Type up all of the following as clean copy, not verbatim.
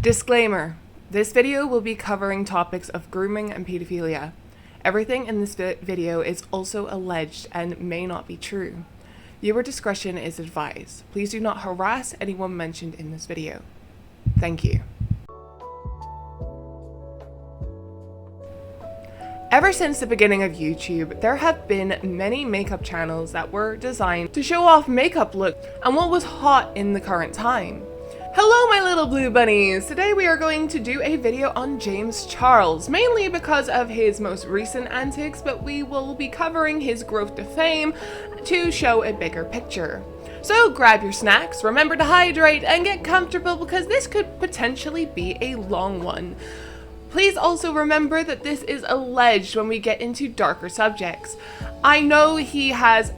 Disclaimer: this video will be covering topics of grooming and pedophilia. Everything in this video is also alleged and may not be true. Viewer discretion is advised. Please do not harass anyone mentioned in this video. Thank you. Ever since the beginning of YouTube, there have been many makeup channels that were designed to show off makeup looks and what was hot in the current time. Hello my little blue bunnies! Today we are going to do a video on James Charles, mainly because of his most recent antics, but we will be covering his growth to fame to show a bigger picture. So grab your snacks, remember to hydrate, and get comfortable because this could potentially be a long one. Please also remember that this is alleged when we get into darker subjects. I know he has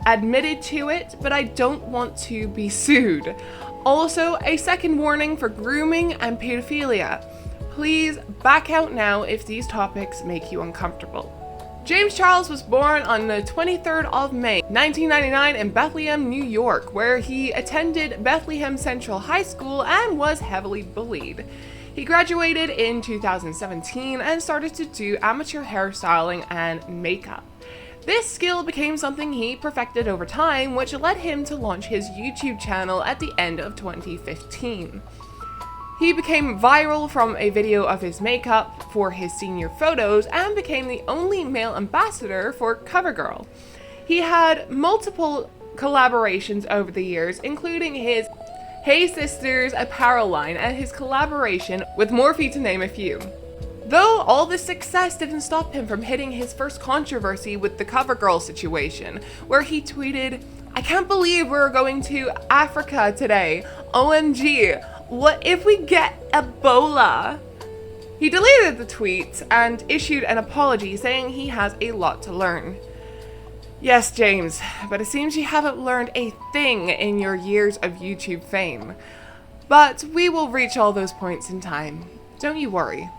admitted to it, but I don't want to be sued. Also, a second warning for grooming and pedophilia. Please back out now if these topics make you uncomfortable. James Charles was born on the 23rd of May, 1999 in Bethlehem, New York, where he attended Bethlehem Central High School and was heavily bullied. He graduated in 2017 and started to do amateur hairstyling and makeup. This skill became something he perfected over time, which led him to launch his YouTube channel at the end of 2015. He became viral from a video of his makeup for his senior photos and became the only male ambassador for CoverGirl. He had multiple collaborations over the years, including his Hey Sisters apparel line and his collaboration with Morphe, to name a few. Though all this success didn't stop him from hitting his first controversy with the CoverGirl situation, where he tweeted, "I can't believe we're going to Africa today. OMG, what if we get Ebola?" He deleted the tweet and issued an apology saying he has a lot to learn. Yes, James, but it seems you haven't learned a thing in your years of YouTube fame. But we will reach all those points in time. Don't you worry.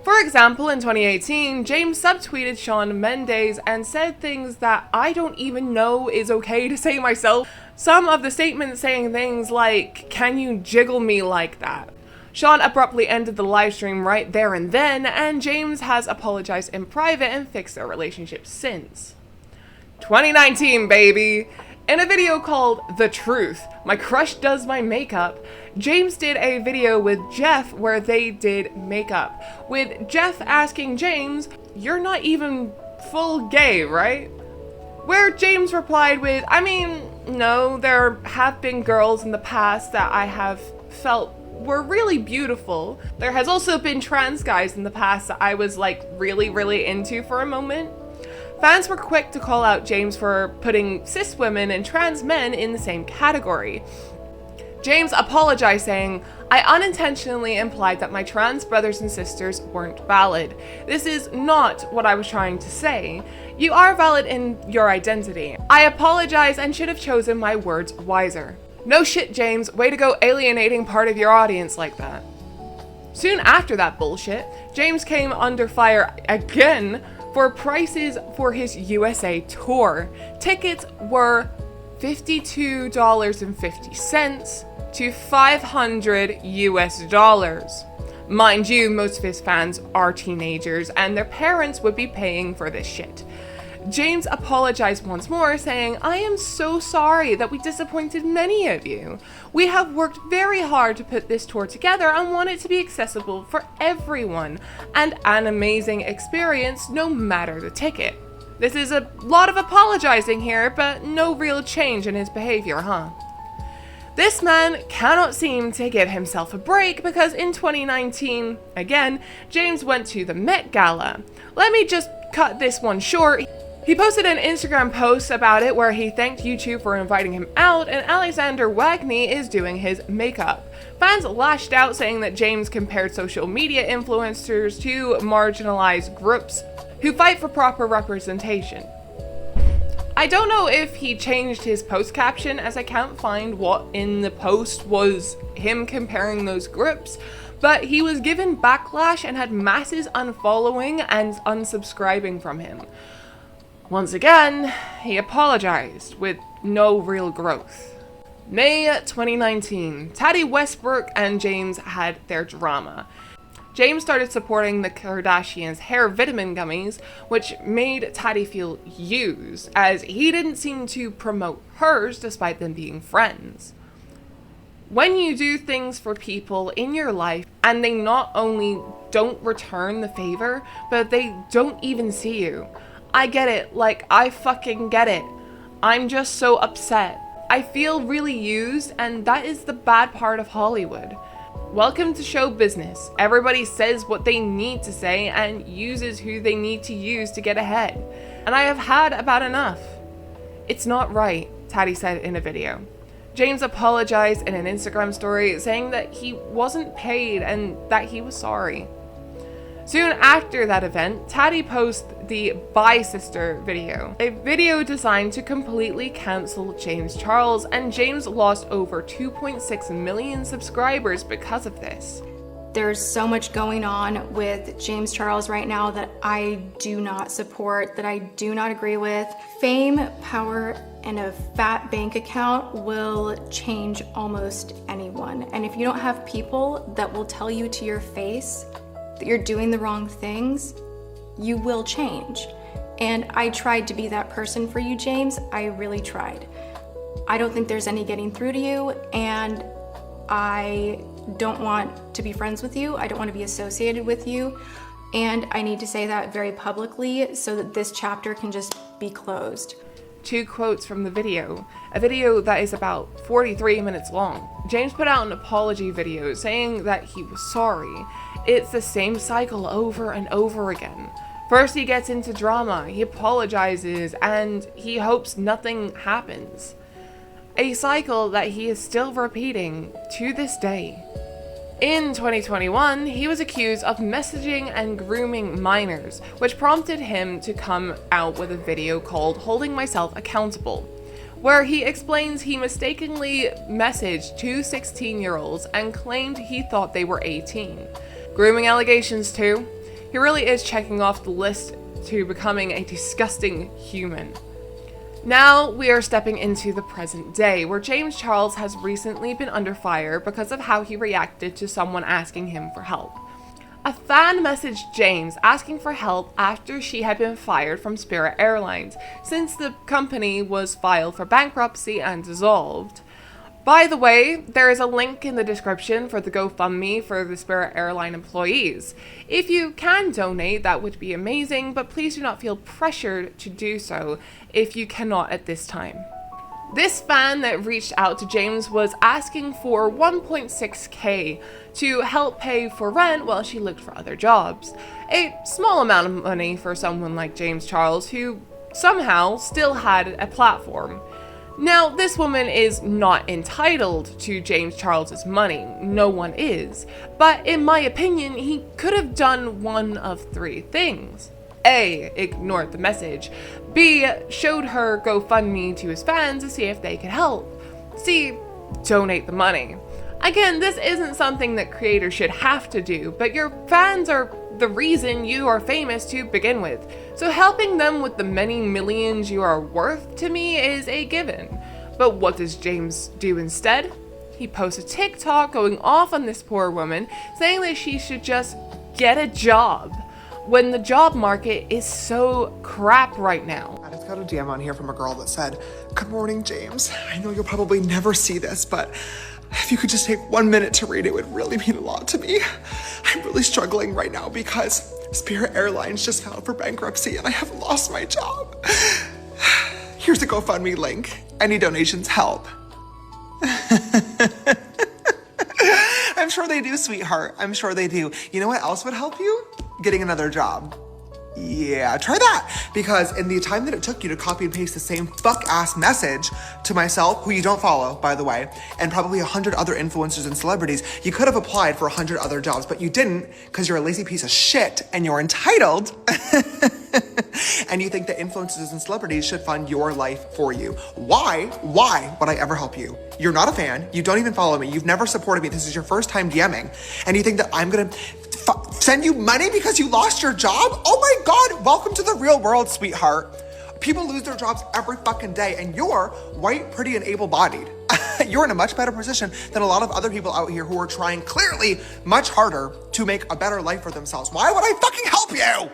For example, in 2018, James subtweeted Shawn Mendes and said things that I don't even know is okay to say myself. Some of the statements saying things like, "Can you jiggle me like that?" Shawn abruptly ended the livestream right there and then, and James has apologized in private and fixed their relationship since. 2019, baby! In a video called The Truth, My Crush Does My Makeup, James did a video with Jeff where they did makeup, with Jeff asking James, "You're not even full gay, right?" Where James replied with, "I mean, no, there have been girls in the past that I have felt were really beautiful. There has also been trans guys in the past that I was like really into for a moment." Fans were quick to call out James for putting cis women and trans men in the same category. James apologized saying, "I unintentionally implied that my trans brothers and sisters weren't valid. This is not what I was trying to say. You are valid in your identity. I apologize and should have chosen my words wiser." No shit, James, way to go alienating part of your audience like that. Soon after that bullshit, James came under fire again for prices for his USA tour. Tickets were $52.50 to $500 US. Mind you, most of his fans are teenagers and their parents would be paying for this shit. James apologized once more, saying, "I am so sorry that we disappointed many of you. We have worked very hard to put this tour together and want it to be accessible for everyone and an amazing experience no matter the ticket." This is a lot of apologizing here, but no real change in his behavior, huh? This man cannot seem to give himself a break because in 2019, again, James went to the Met Gala. Let me just cut this one short. He posted an Instagram post about it where he thanked YouTube for inviting him out, and Alexander Wagney is doing his makeup. Fans lashed out saying that James compared social media influencers to marginalized groups who fight for proper representation. I don't know if he changed his post caption, as I can't find what in the post was him comparing those groups, but he was given backlash and had masses unfollowing and unsubscribing from him. Once again, he apologized with no real growth. May 2019, Tati Westbrook and James had their drama. James started supporting the Kardashians' hair vitamin gummies, which made Tati feel used, as he didn't seem to promote hers despite them being friends. When you do things for people in your life and they not only don't return the favor, but they don't even see you. I get it, like I fucking get it. I'm just so upset. I feel really used, and that is the bad part of Hollywood. Welcome to show business. Everybody says what they need to say and uses who they need to use to get ahead. And I have had about enough. It's not right, Tati said in a video. James apologized in an Instagram story saying that he wasn't paid and that he was sorry. Soon after that event, Tati posted the Bye Sister video, a video designed to completely cancel James Charles, and James lost over 2.6 million subscribers because of this. There's so much going on with James Charles right now that I do not support, that I do not agree with. Fame, power, and a fat bank account will change almost anyone. And if you don't have people that will tell you to your face that you're doing the wrong things, you will change. And I tried to be that person for you, James. I really tried. I don't think there's any getting through to you, and I don't want to be friends with you. I don't want to be associated with you. And I need to say that very publicly so that this chapter can just be closed. 2 quotes from the video, a video that is about 43 minutes long. James put out an apology video saying that he was sorry. It's the same cycle over and over again. First he gets into drama, he apologizes, and he hopes nothing happens. A cycle that he is still repeating to this day. In 2021, he was accused of messaging and grooming minors, which prompted him to come out with a video called Holding Myself Accountable, where he explains he mistakenly messaged 2 16-year-olds and claimed he thought they were 18. Grooming allegations too. He really is checking off the list to becoming a disgusting human. Now we are stepping into the present day, where James Charles has recently been under fire because of how he reacted to someone asking him for help. A fan messaged James asking for help after she had been fired from Spirit Airlines, since the company was filed for bankruptcy and dissolved. By the way, there is a link in the description for the GoFundMe for the Spirit Airline employees. If you can donate, that would be amazing, but please do not feel pressured to do so if you cannot at this time. This fan that reached out to James was asking for 1.6k to help pay for rent while she looked for other jobs. A small amount of money for someone like James Charles, who somehow still had a platform. Now, this woman is not entitled to James Charles's money. No one is. But in my opinion, he could have done one of 3 things. A, ignored the message. B, showed her GoFundMe to his fans to see if they could help. C, donate the money. Again, this isn't something that creators should have to do, but your fans are the reason you are famous to begin with. So helping them with the many millions you are worth to me is a given. But what does James do instead? He posts a TikTok going off on this poor woman, saying that she should just get a job, when the job market is so crap right now. I just got a DM on here from a girl that said, "Good morning, James. I know you'll probably never see this, but if you could just take 1 minute to read it would really mean a lot to me. I'm really struggling right now because Spirit Airlines just filed for bankruptcy and I have lost my job. Here's the GoFundMe link. Any donations help." I'm sure they do, sweetheart. I'm sure they do. You know what else would help you? Getting another job. Yeah, try that. Because in the time that it took you to copy and paste the same fuck-ass message to myself, who you don't follow, by the way, and probably 100 other influencers and celebrities, you could have applied for 100 other jobs, but you didn't because you're a lazy piece of shit and you're entitled. And you think that influencers and celebrities should fund your life for you. Why would I ever help you? You're not a fan. You don't even follow me. You've never supported me. This is your first time DMing. And you think that I'm gonna send you money because you lost your job? Oh my God, welcome to the real world, sweetheart. People lose their jobs every fucking day and you're white, pretty, and able-bodied. yet you're in a much better position than a lot of other people out here who are trying clearly much harder to make a better life for themselves. Why would I fucking help you?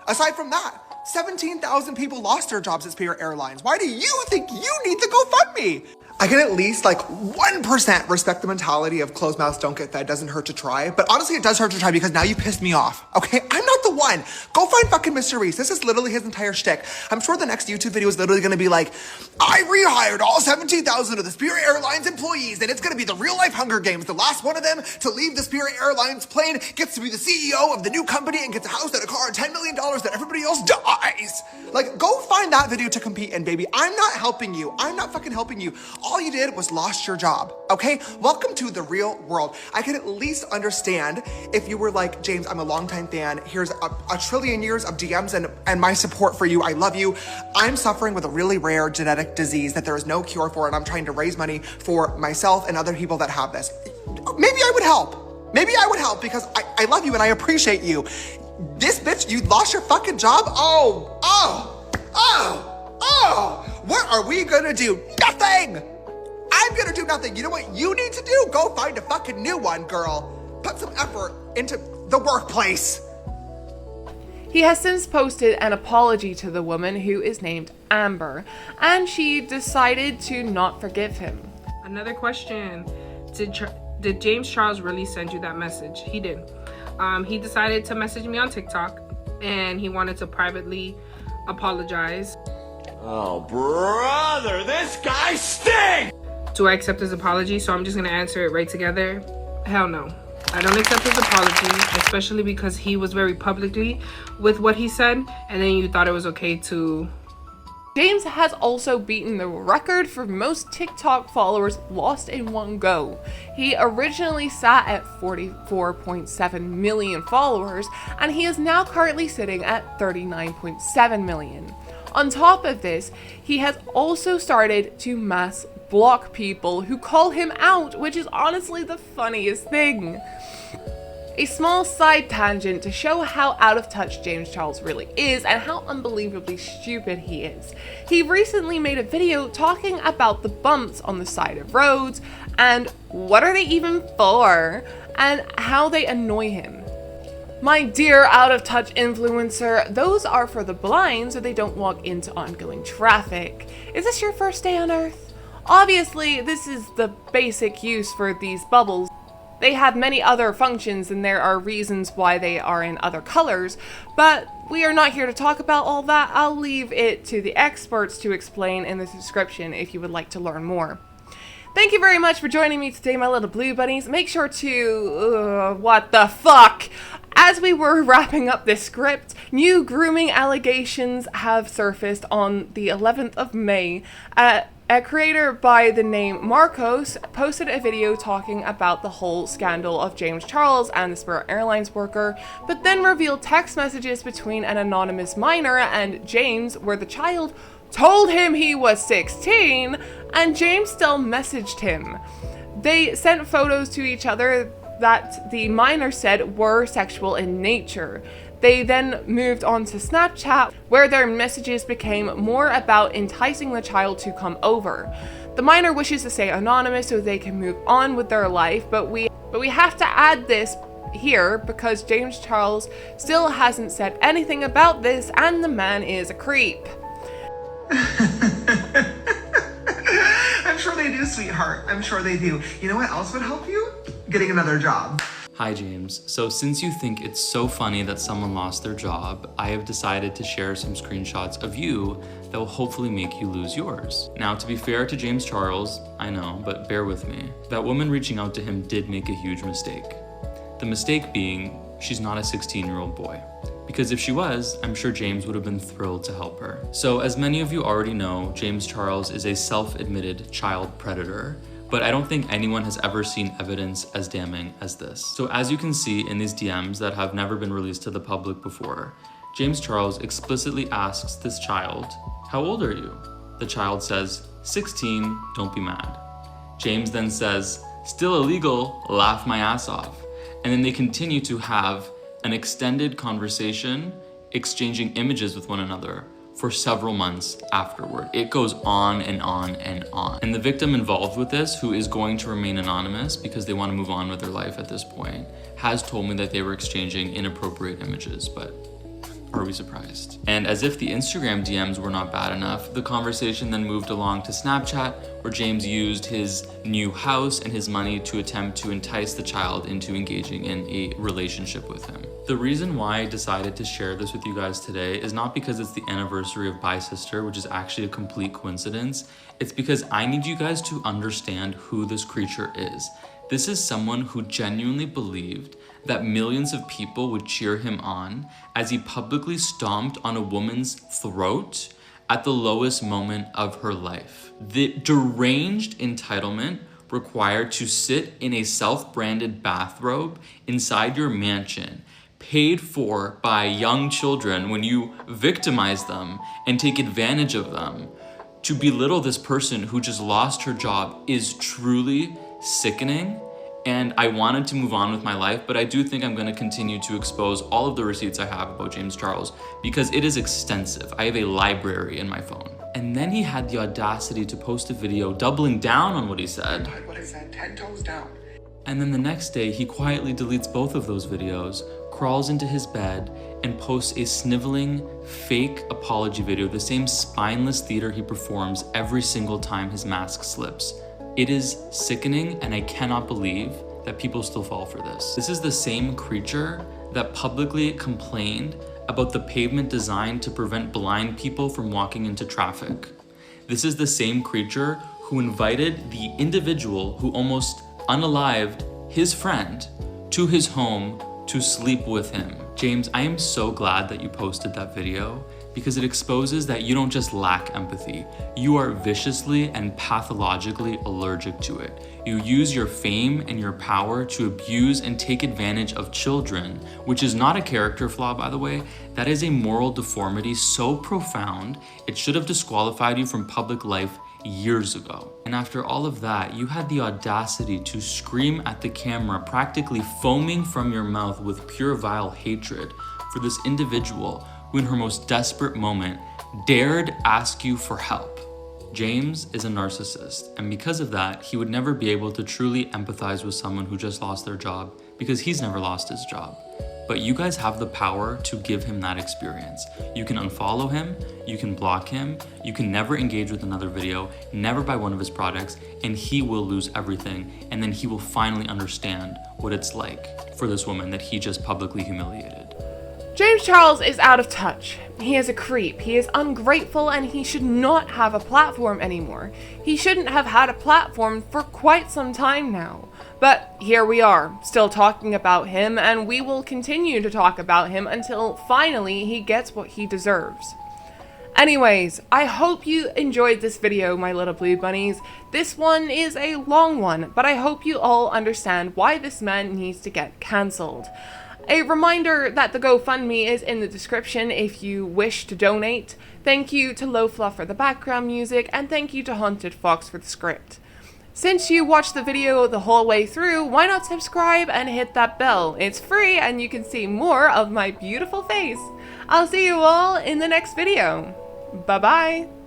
Aside from that, 17,000 people lost their jobs at Spirit Airlines. Why do you think you need the GoFundMe? I can at least like 1% respect the mentality of closed mouths don't get fed, doesn't hurt to try. But honestly, it does hurt to try because now you pissed me off, okay? I'm not the one. Go find fucking Mr. Reese. This is literally his entire shtick. I'm sure the next YouTube video is literally gonna be like, I rehired all 17,000 of the Spirit Airlines employees, and it's gonna be the real life Hunger Games. The last one of them to leave the Spirit Airlines plane gets to be the CEO of the new company and gets a house and a car and $10 million that everybody else dies. Like, go find that video to compete in, baby. I'm not helping you. I'm not fucking helping you. All you did was lost your job, okay? Welcome to the real world. I can at least understand if you were like, James, I'm a longtime fan. Here's a trillion years of DMs and my support for you. I love you. I'm suffering with a really rare genetic disease that there is no cure for, and I'm trying to raise money for myself and other people that have this. Maybe I would help. Maybe I would help because I love you and I appreciate you. This bitch, you lost your fucking job? What are we gonna do? Nothing! I'm gonna do nothing. You know what you need to do? Go find a fucking new one, girl. Put some effort into the workplace. He has since posted an apology to the woman, who is named Amber, and she decided to not forgive him. Another question. Did James Charles really send you that message? He did. He decided to message me on TikTok, and he wanted to privately apologize. Oh, brother, this guy stinks! Do I accept his apology? So I'm just gonna answer it right together. Hell no. I don't accept his apology, especially because he was very publicly with what he said, and then you thought it was okay to... James has also beaten the record for most TikTok followers lost in one go. He originally sat at 44.7 million followers, and he is now currently sitting at 39.7 million. On top of this, he has also started to mass block people who call him out, which is honestly the funniest thing. A small side tangent to show how out of touch James Charles really is and how unbelievably stupid he is. He recently made a video talking about the bumps on the side of roads and what are they even for and how they annoy him. My dear out of touch influencer, those are for the blind so they don't walk into ongoing traffic. Is this your first day on Earth? Obviously, this is the basic use for these bubbles. They have many other functions and there are reasons why they are in other colors, but we are not here to talk about all that. I'll leave it to the experts to explain in the description if you would like to learn more. Thank you very much for joining me today, my little blue bunnies. Make sure to... what the fuck? As we were wrapping up this script, new grooming allegations have surfaced on the 11th of May. A creator by the name Marcos posted a video talking about the whole scandal of James Charles and the Spirit Airlines worker, but then revealed text messages between an anonymous minor and James where the child told him he was 16 and James still messaged him. They sent photos to each other that the minor said were sexual in nature. They then moved on to Snapchat, where their messages became more about enticing the child to come over. The minor wishes to stay anonymous so they can move on with their life, but we have to add this here because James Charles still hasn't said anything about this and the man is a creep. I'm sure they do, sweetheart. I'm sure they do. You know what else would help you? Getting another job. Hi James, so since you think it's so funny that someone lost their job, I have decided to share some screenshots of you that will hopefully make you lose yours. Now to be fair to James Charles, I know, but bear with me, that woman reaching out to him did make a huge mistake. The mistake being, she's not a 16-year-old boy. Because if she was, I'm sure James would have been thrilled to help her. So as many of you already know, James Charles is a self-admitted child predator, but I don't think anyone has ever seen evidence as damning as this. So as you can see in these DMs that have never been released to the public before, James Charles explicitly asks this child, "How old are you?" The child says, 16, don't be mad. James then says, "Still illegal, laugh my ass off." And then they continue to have an extended conversation, exchanging images with one another for several months afterward. It goes on and on and on. And the victim involved with this, who is going to remain anonymous because they want to move on with their life at this point, has told me that they were exchanging inappropriate images, but are we surprised? And as if the Instagram DMs were not bad enough, the conversation then moved along to Snapchat, where James used his new house and his money to attempt to entice the child into engaging in a relationship with him. The reason why I decided to share this with you guys today is not because it's the anniversary of Bye Sister, which is actually a complete coincidence. It's because I need you guys to understand who this creature is. This is someone who genuinely believed that millions of people would cheer him on as he publicly stomped on a woman's throat at the lowest moment of her life. The deranged entitlement required to sit in a self-branded bathrobe inside your mansion, paid for by young children when you victimize them and take advantage of them, to belittle this person who just lost her job is truly sickening. And I wanted to move on with my life, but I do think I'm going to continue to expose all of the receipts I have about James Charles because it is extensive. I have a library in my phone. And then he had the audacity to post a video doubling down on what he said. What I said, 10 toes down. And then the next day, he quietly deletes both of those videos, crawls into his bed, and posts a sniveling, fake apology video, the same spineless theater he performs every single time his mask slips. It is sickening, and I cannot believe that people still fall for this. This is the same creature that publicly complained about the pavement designed to prevent blind people from walking into traffic. This is the same creature who invited the individual who almost unalived his friend to his home to sleep with him. James, I am so glad that you posted that video because it exposes that you don't just lack empathy, you are viciously and pathologically allergic to it. You use your fame and your power to abuse and take advantage of children, which is not a character flaw, by the way. That is a moral deformity so profound, it should have disqualified you from public life years ago. And after all of that, you had the audacity to scream at the camera, practically foaming from your mouth with pure vile hatred for this individual who in her most desperate moment dared ask you for help. James is a narcissist, and because of that, he would never be able to truly empathize with someone who just lost their job because he's never lost his job. But you guys have the power to give him that experience. You can unfollow him, you can block him, you can never engage with another video, never buy one of his products, and he will lose everything, and then he will finally understand what it's like for this woman that he just publicly humiliated. James Charles is out of touch. He is a creep, he is ungrateful, and he should not have a platform anymore. He shouldn't have had a platform for quite some time now. But here we are, still talking about him, and we will continue to talk about him until finally he gets what he deserves. Anyways, I hope you enjoyed this video, my little blue bunnies. This one is a long one, but I hope you all understand why this man needs to get cancelled. A reminder that the GoFundMe is in the description if you wish to donate. Thank you to Low Fluff for the background music, and thank you to HauntedFox for the script. Since you watched the video the whole way through, why not subscribe and hit that bell? It's free and you can see more of my beautiful face. I'll see you all in the next video. Bye bye.